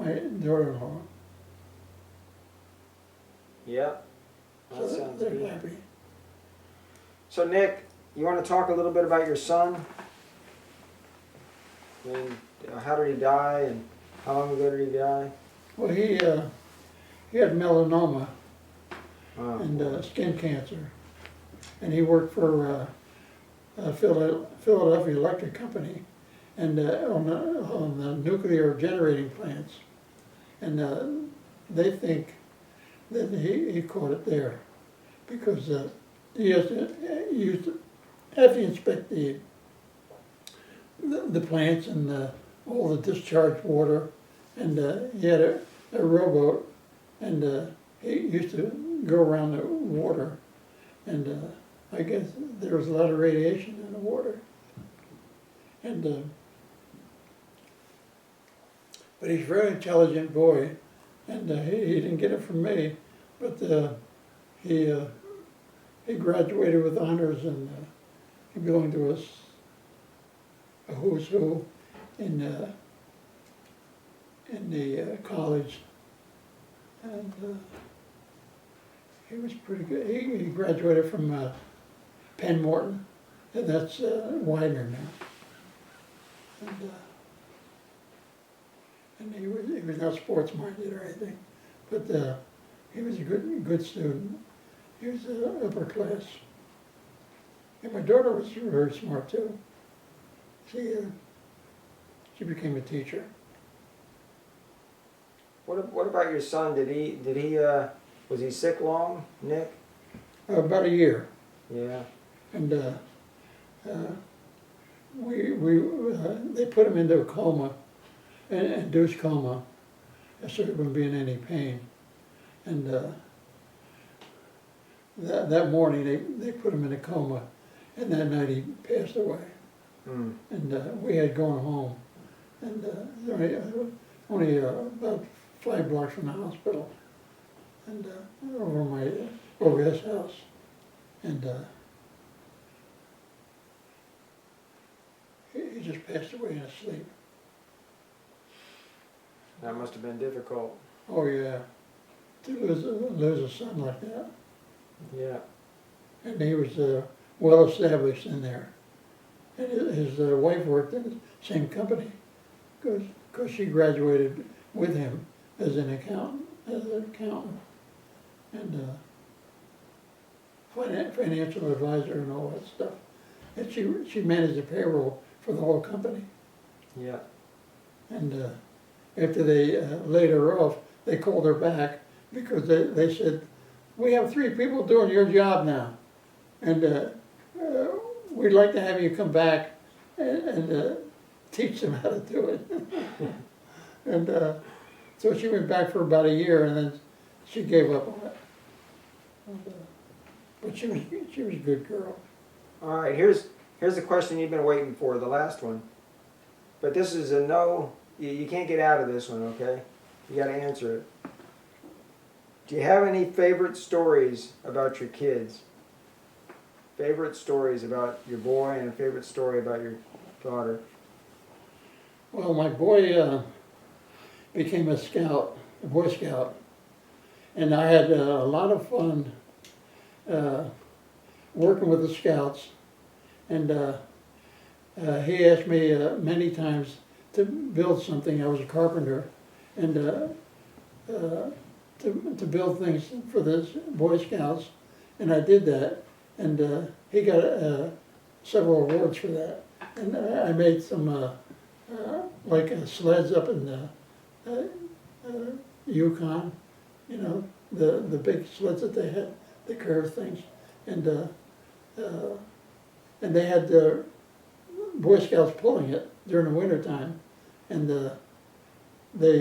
daughter-in-law. Yeah. That sounds they're good. happy. So Nick, you want to talk a little bit about your son? And how did he die, and how long ago did he die? Well, he had melanoma Oh, and skin cancer, and he worked for Philadelphia Electric Company, and on the nuclear generating plants, and they think that he caught it there because he has to have to inspect the plants and all the discharged water, and he had a rowboat, and he used to go around the water, and I guess there was a lot of radiation in the water, and but he's a very intelligent boy, and he didn't get it from me, but he graduated with honors, and he belonged to a who's who in the college, and he was pretty good. He graduated from Penn Morton, and that's Widener now, and he was not sports minded or anything, but he was a good student. He was upper class, and my daughter was very smart too. She became a teacher. What about your son? Did he was he sick long, Nick? About a year, Yeah. and they put him into a coma, an induced coma, so he wouldn't be in any pain. And that morning they put him in a coma, and that night he passed away. Mm. And we had gone home, and only about 5 blocks from the hospital, and over his house, and he just passed away in his sleep. That must have been difficult. Oh yeah, to lose a son like that, Yeah. and he was well established in there, and his wife worked in the same company, because she graduated with him as an accountant, and financial advisor and all that stuff, and she managed the payroll for the whole company. Yeah. And after they laid her off, they called her back because they said, "We have 3 people doing your job now, and we'd like to have you come back and teach them how to do it." And so she went back for about a year, and then she gave up on it. And, but she was a good girl. All right. Here's the question you've been waiting for, the last one. But this is a no. You can't get out of this one. Okay. You got to answer it. Do you have any favorite stories about your kids? Favorite stories about your boy and a favorite story about your daughter? Well, my boy became a scout, a Boy Scout, and I had a lot of fun working with the Scouts. And he asked me many times to build something. I was a carpenter, and to build things for the Boy Scouts, and I did that. And he got several awards for that. And I made some like sleds up in the Yukon, you know, the big sleds that they had, the curved things, and they had the Boy Scouts pulling it during the wintertime, and they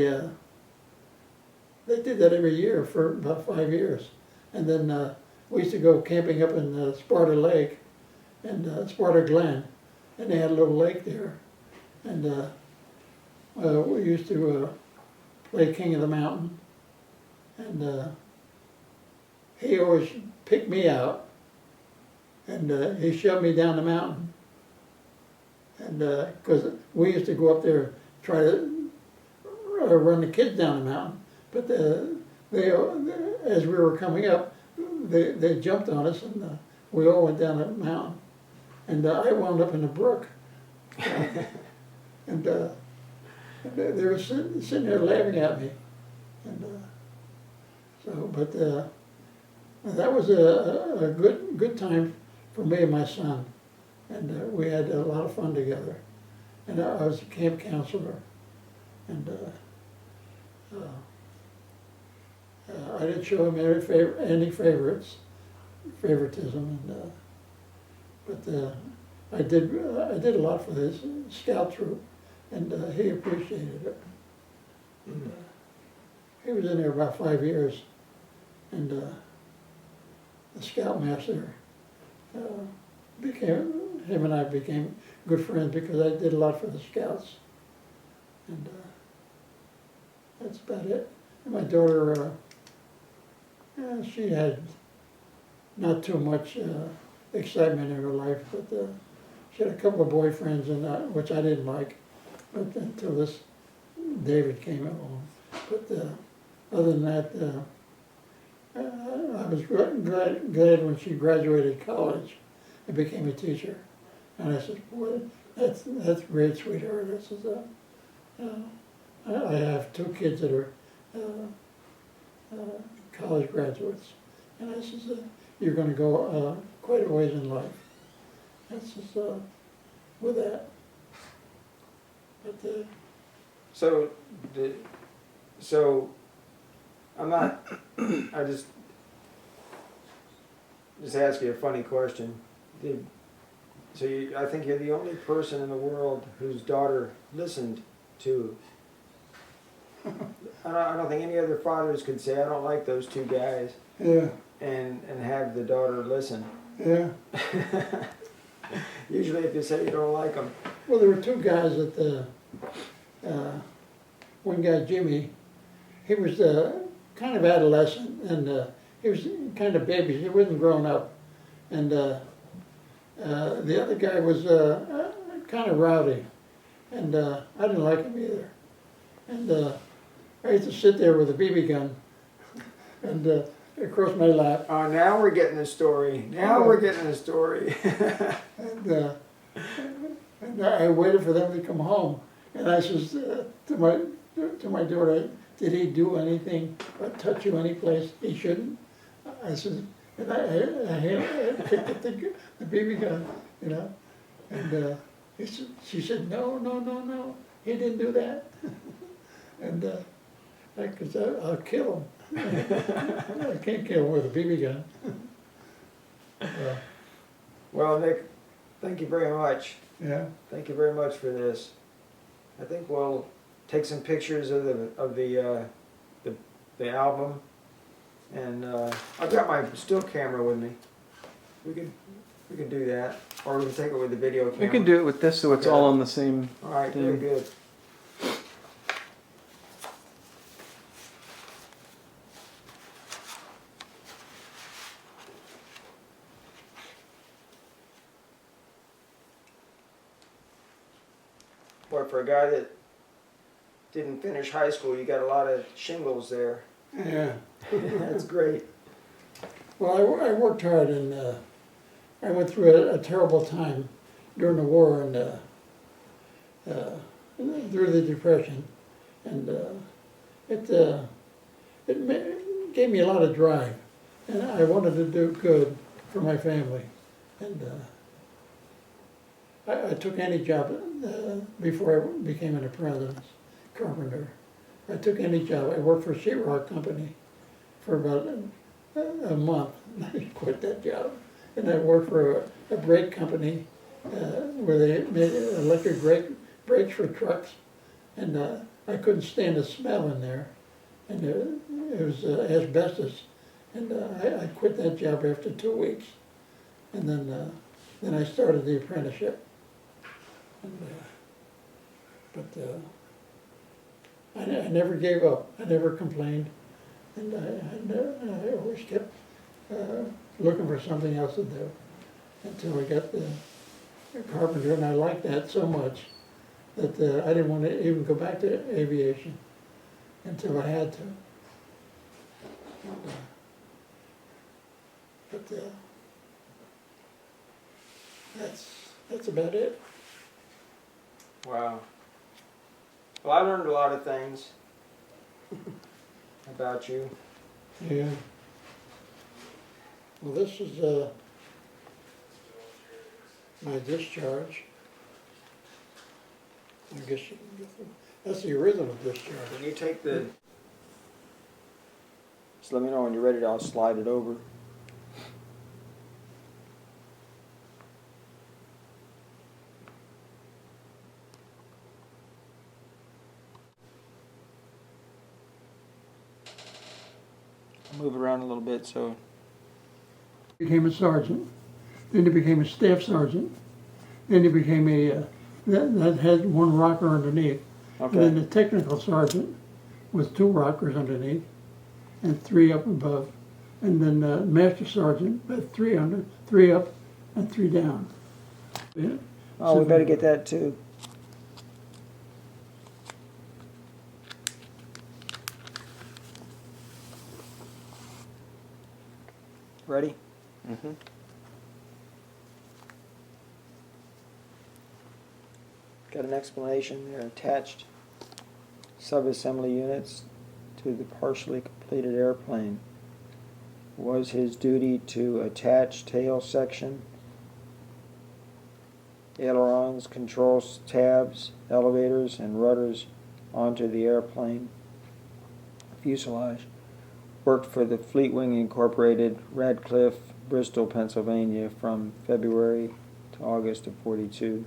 did that every year for about 5 years, and then we used to go camping up in Sparta Lake and Sparta Glen, and they had a little lake there, and we used to play King of the Mountain, and he always picked me out, and he shoved me down the mountain, and because we used to go up there try to run the kids down the mountain, but as we were coming up, they jumped on us, and we all went down that mountain. And I wound up in the brook. And they were sitting there laughing at me. And but that was a good time for me and my son. And we had a lot of fun together. And I was a camp counselor. And I didn't show him any favoritism. And but I did a lot for this scout troop, and he appreciated it. And, he was in there about 5 years, and the scoutmaster him and I became good friends because I did a lot for the scouts, and that's about it. And my daughter, she had not too much excitement in her life, but she had a couple of boyfriends, and which I didn't like, but until this David came along. But other than that, I was glad when she graduated college and became a teacher. And I said, "Boy, that's great, sweetheart." I said, I have 2 kids that are college graduates, and I said, "You're going to go quite a ways in life." That's just with that. But so I'm not. I just ask you a funny question. I think you're the only person in the world whose daughter listened to. I don't think any other fathers could say, "I don't like those 2 guys." yeah, And have the daughter listen. yeah. Usually, if you say you don't like them. Well, there were 2 guys that one guy, Jimmy, he was kind of adolescent, and he was kind of baby. He wasn't grown up. And the other guy was kind of rowdy, and I didn't like him either. And I used to sit there with a BB gun and across my lap. Oh, now we're getting a story. And I waited for them to come home. And I says to my daughter, "Did he do anything or touch you any place he shouldn't?" I said, and I picked up the BB gun, you know. And she said, no, he didn't do that. And because I'll kill him. I can't kill him with a BB gun. Well, Nick, thank you very much. Yeah. Thank you very much for this. I think we'll take some pictures of the album, and I've got my still camera with me. We could do that, or we can take it with the video camera. We can do it with this, so it's all on the same. All right, very good. Boy, for a guy that didn't finish high school, you got a lot of shingles there. Yeah. That's great. Well, I worked hard, and I went through a terrible time during the war and through the Depression, and it gave me a lot of drive, and I wanted to do good for my family, and I took any job before I became an apprentice carpenter. I took any job. I worked for a sheetrock company for about a month. I quit that job, and I worked for a brake company where they made electric brakes for trucks, and I couldn't stand the smell in there, and it was asbestos, and I quit that job after 2 weeks, and then I started the apprenticeship. And, but I never gave up. I never complained, and I always kept looking for something else to do until I got the carpenter, and I liked that so much that I didn't want to even go back to aviation until I had to. But that's about it. Wow. Well, I learned a lot of things about you. Yeah. Well, this is my discharge. I guess you can get them. That's the original discharge. Can you take the... Just let me know when you're ready. I'll slide it over. I'll move it around a little bit so... Became a sergeant. Then he became a staff sergeant. Then he became a that had one rocker underneath. Okay. And then the technical sergeant with 2 rockers underneath and 3 up above. And then master sergeant with 3 under, 3 up and 3 down. Yeah. Oh, we better get that too. Ready? Mm-hmm. Got an explanation. They're attached subassembly units to the partially completed airplane. Was his duty to attach tail section, ailerons, controls tabs, elevators, and rudders onto the airplane fuselage. Worked for the Fleetwing Incorporated, Radcliffe, Bristol, Pennsylvania from February to August of '42.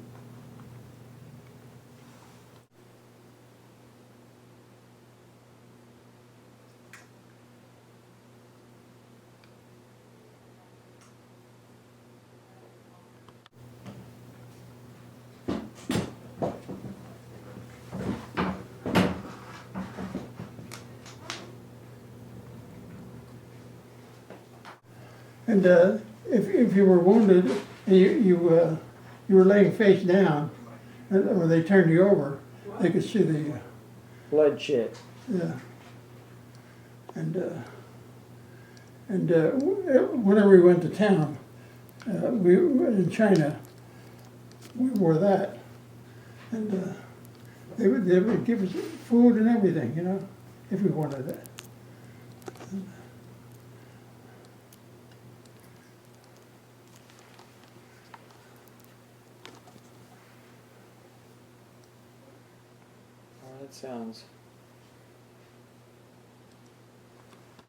And if you were wounded and you were laying face down, or they turned you over, they could see the Blood shit. yeah. And whenever we went to town, we in China, we wore that, and they would give us food and everything, you know, if we wanted it. Oh, that sounds